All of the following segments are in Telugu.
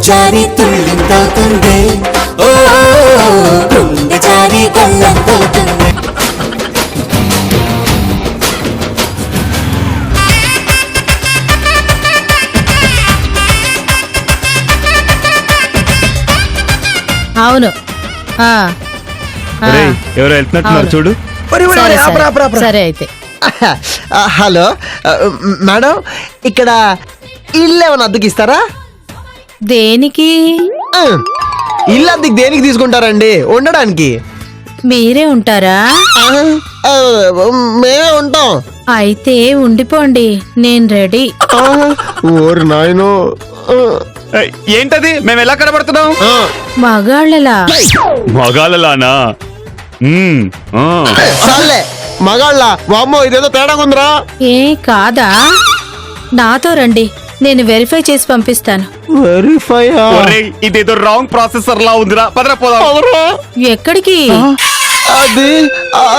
జారి తుళ్ళింతవుతుంది, ఓ గుండె జారి గల్లంతవుతుంది. అవును. ఎవరో వెళ్తున్నట్టున్నారు చూడు. సరే అయితే. హలో మేడం, ఇక్కడ ఇల్లు ఏమైనా అద్దెకి ఇస్తారా? దేనికి? ఇల్లు అద్దెకి దేనికి తీసుకుంటారండి? ఉండడానికి. మీరే ఉంటారా? మేమే ఉంటాం. అయితే ఉండిపోండి, నేను రెడీ. ఓరి నాయనో, ఏంటది? మేము ఎలా కనబడుతున్నాం? మగాళ్ళలా. మగాళ్ళలానా? చాలే మగాళ్ళ. వామ్మో, ఇదేదో తేడా ఉందిరా. ఏ కాదా? నాతో రండి, నేను వెరిఫై చేసి పంపిస్తాను. వెరిఫై? ఇదేదో రాంగ్ ప్రాసెసర్ లా ఉందిరా. పదరా పోదాం. ఎక్కడికి? అది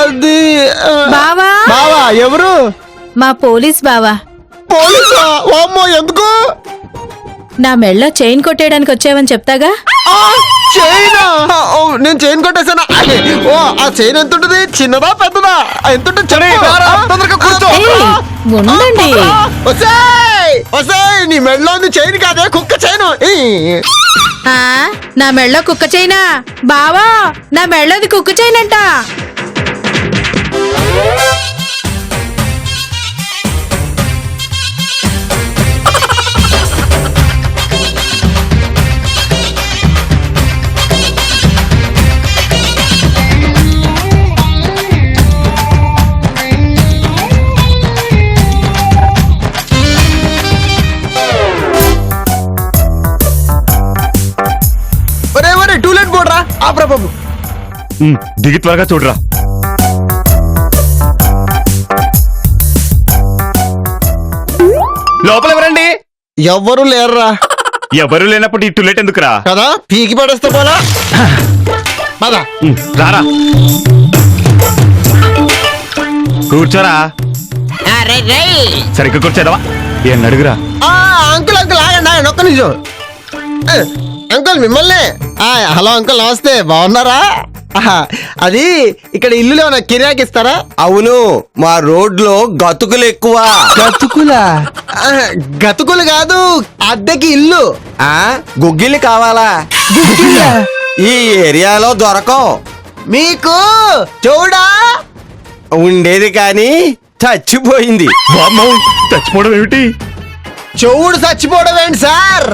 అది బావా. బావా ఎవరు? మా పోలీస్ బావా. పోలీసా? వామ్మో, ఎందుకు? నా మెళ్ళ చైన్ కొట్టేయడానికి వచ్చావని చెప్తాగా. చైనా? నేను చైన్ కొట్టేసానా? ఓ, ఆ చైన్ ఎంత ఉంటుంది? చిన్నదా పెద్దదా? ఎంత ఉంటుంది? ఉండండి. నీ మెడలో ఉంది చైన్ కాదే, కుక్క చైను. నా మెళ్ళ కుక్క చైనా? బావా, నా మెళ్ళది కుక్క చైన్ అంట. టూలెట్ బోర్డ్రా. ఆపరా బాబు. దిగి త్వరగా చూడరా. లోపల ఎవరండి? ఎవ్వరు లేరురా. ఎవరు లేనప్పుడు ఈ టూలెట్ ఎందుకురా? కదా, పీకి పడేస్తే పోలా. రారా, కూర్చోరా. సరిగ్గా కూర్చోదవా? ఏం అడుగురా. అంకుల్ అంకుల్ ఆగండి, ఆయన ఒక్క నిమిషం. అంకుల్ మిమ్మల్ని. హలో అంకుల్, నమస్తే, బాగున్నారా? అది ఇక్కడ ఇల్లు ఏమైనా కిరాకి ఇస్తారా? అవును, మా రోడ్లో గతుకులు ఎక్కువ. గతుకులా? గతుకులు కాదు, అద్దెకి ఇల్లు. గుగ్గిళ్ళు కావాలా? ఈ ఏరియాలో దొరకవు. మీకు చూడా ఉండేది కానీ చచ్చిపోయింది. చచ్చిపోవడం ఏమిటి? చెవుడు చచ్చిపోవడం ఏంటి సార్?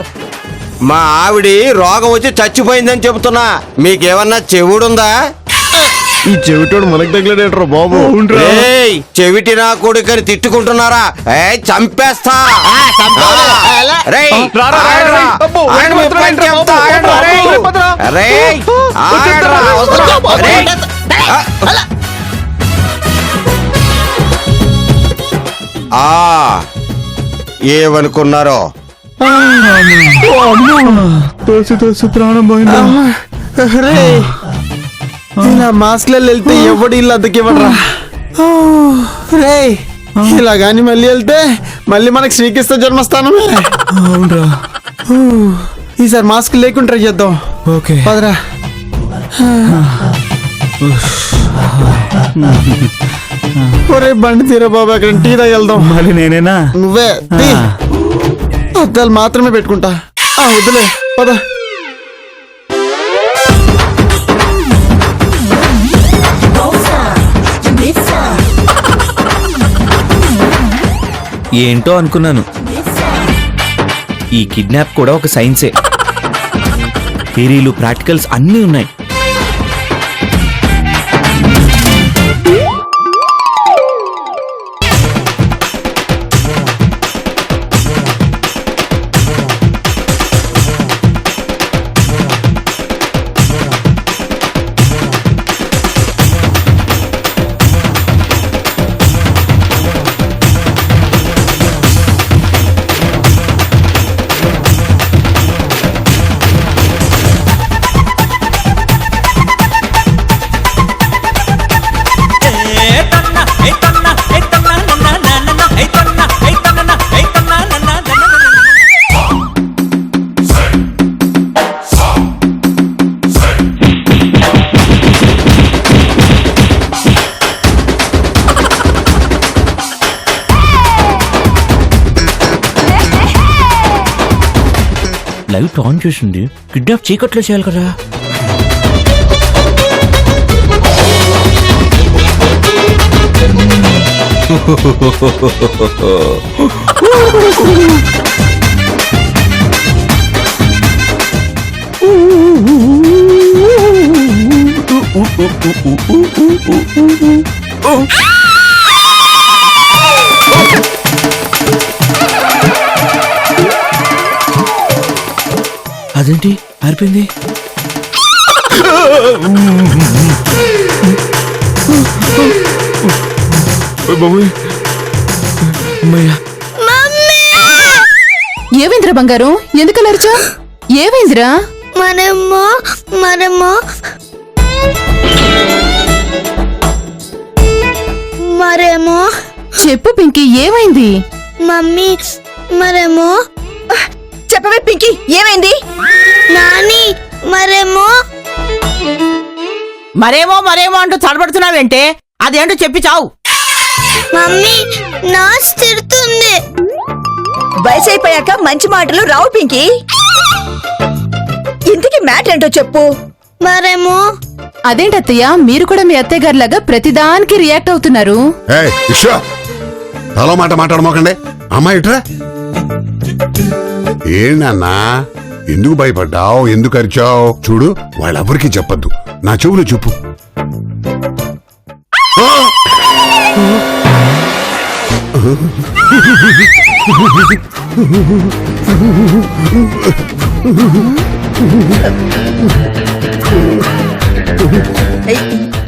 మా ఆవిడి రోగం వచ్చి చచ్చిపోయిందని చెబుతున్నా. మీకేమన్నా చెవుడుందా? ఈ చెవిటోడు మనకు తగిలేడేట్రా బాబు. చెవిటి నా కొడుకని తిట్టుకుంటున్నారా? చంపేస్తా. ఏమనుకున్నారో? ప్రాణం పోయిందా? ఇలా మాస్క్లలో వెళ్తే ఎవడు ఇల్లు అద్దెకి ఇవ్వడరా రే. ఇలా గాని మళ్ళీ వెళ్తే మళ్ళీ మనకి శ్రీకృష్ణ జన్మస్థానమే. అవునరా. ఈసారి మాస్క్ లేకుండా ట్రై చేద్దాం. ఓకే పదరా. ఒరే బండి తీరా బాబు, అక్కడ టీ తాగి వెళ్దాం. మళ్ళీ నేనేనా? నువ్వే. అద్దాలు మాత్రమే పెట్టుకుంటా. వద్దులే, పద. ఏంటో అనుకున్నాను, ఈ కిడ్నాప్ కూడా ఒక సైన్సే. థియరీలు, ప్రాక్టికల్స్ అన్నీ ఉన్నాయి. లైట్ ఆన్ చేసింది, కిడ్నాప్ చీకట్లో చేయాలి కదా. అదేంటి పారిపోయింది? ఏమైందిరా బంగారం, ఎందుకు అలర్చా? ఏమైందిరా? మరేమో చెప్పు పింకీ, ఏమైంది? మమ్మీ మరేమో చెప్పవే పింకీ, ఏమైంది? నాని మరేమో మరేమో అంటూ తడబడుతున్నావేంటే? అదేంటో చెప్పి చావు. మమ్మీ నాస్ తిడుతుంది. వయసు అయిపోయాక మంచి మాటలు రావు పింకీ. ఇంతకీ మ్యాటర్ ఏంటో చెప్పు. మరేమో అదేంటత్తయ్య, మీరు కూడా మీ అత్తయ్య గారిలాగా ప్రతిదానికి రియాక్ట్ అవుతున్నారు? హలో మాట మాట్లాడమోకండి. అమ్మాయి ఇట్రా. ఏంటన్నా, ఎందుకు భయపడ్డావు, ఎందుకు అరిచావు? చూడు, వాళ్ళెవరికి చెప్పద్దు, నా చెవులు చెప్పు.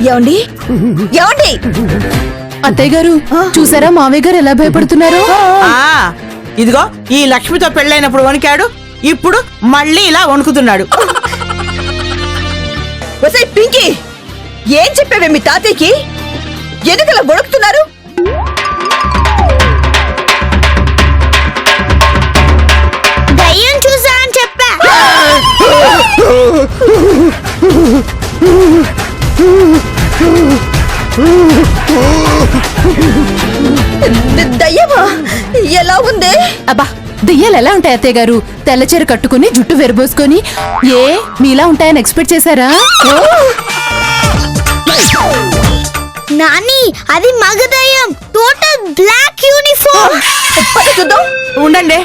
ఏమండి ఏమండి? అత్తయ్య గారు చూసారా మామయ్య గారు ఎలా భయపడుతున్నారు? ఇదిగో ఈ లక్ష్మితో పెళ్ళైనప్పుడు వణికాడు, ఇప్పుడు మళ్ళీ ఇలా వణుకుతున్నాడు. పింకీ, ఏం చెప్పావే మీ తాతయ్యకి? ఎందుకు అలా వణుకుతున్నారు? దయ్యం చూసా అని చెప్పా. దయ్యమా? ఎలా ఉంది? అబ్బా, దెయ్యాలు ఎలా ఉంటాయి అత్తయ్య గారు? తెల్లచీర కట్టుకుని జుట్టు వెరబోసుకొని ఏ మీలా ఉంటాయని ఎక్స్పెక్ట్ చేశారా? నాని అది మగ దయ్యం, టోటల్ బ్లాక్ యూనిఫామ్. ఉండండి,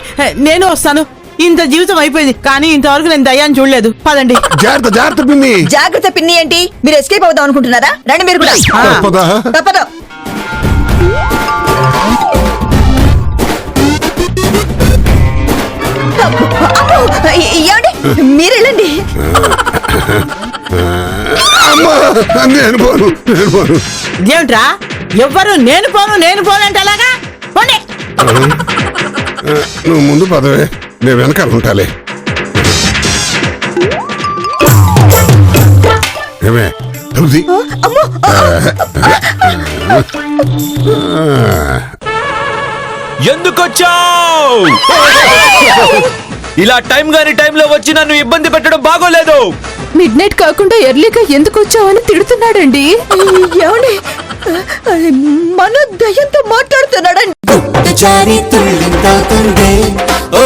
నేను వస్తాను. ఇంత జీవితం అయిపోయింది, కానీ ఇంతవరకు నేను దయ్యాన్ని చూడలేదు. పదండి. జాగ్రత్త పిన్ని. జాగ్రత్త పిన్ని ఏంటి? మీరు ఎస్కేప్ అవుదాం అనుకుంటున్నారా? రండి మీరు కూడా. తప్పదా? తప్పదు. ఏమండి, మీరు వెళ్ళండి. నేను పోను. ఏమిట్రా ఎవ్వరు నేను పోను అంటే ఎలాగా? పోండి. నువ్వు ముందు పదవే, నేను వెనకాల ఉంటాలే. ఏమే తొలిది? ఎందుకొచ్చావు? ఇలా టైం గాని టైంలో వచ్చి నన్ను ఇబ్బంది పెట్టడం బాగోలేదు. మిడ్ నైట్ కాకుండా ఎర్లీగా ఎందుకు వచ్చావని తిడుతున్నాడండి. ఏమండి, మన దయ్యంతో మాట్లాడుతున్నాడండి. గుట్ట చారి తుళ్ళిందా తుండే ఓ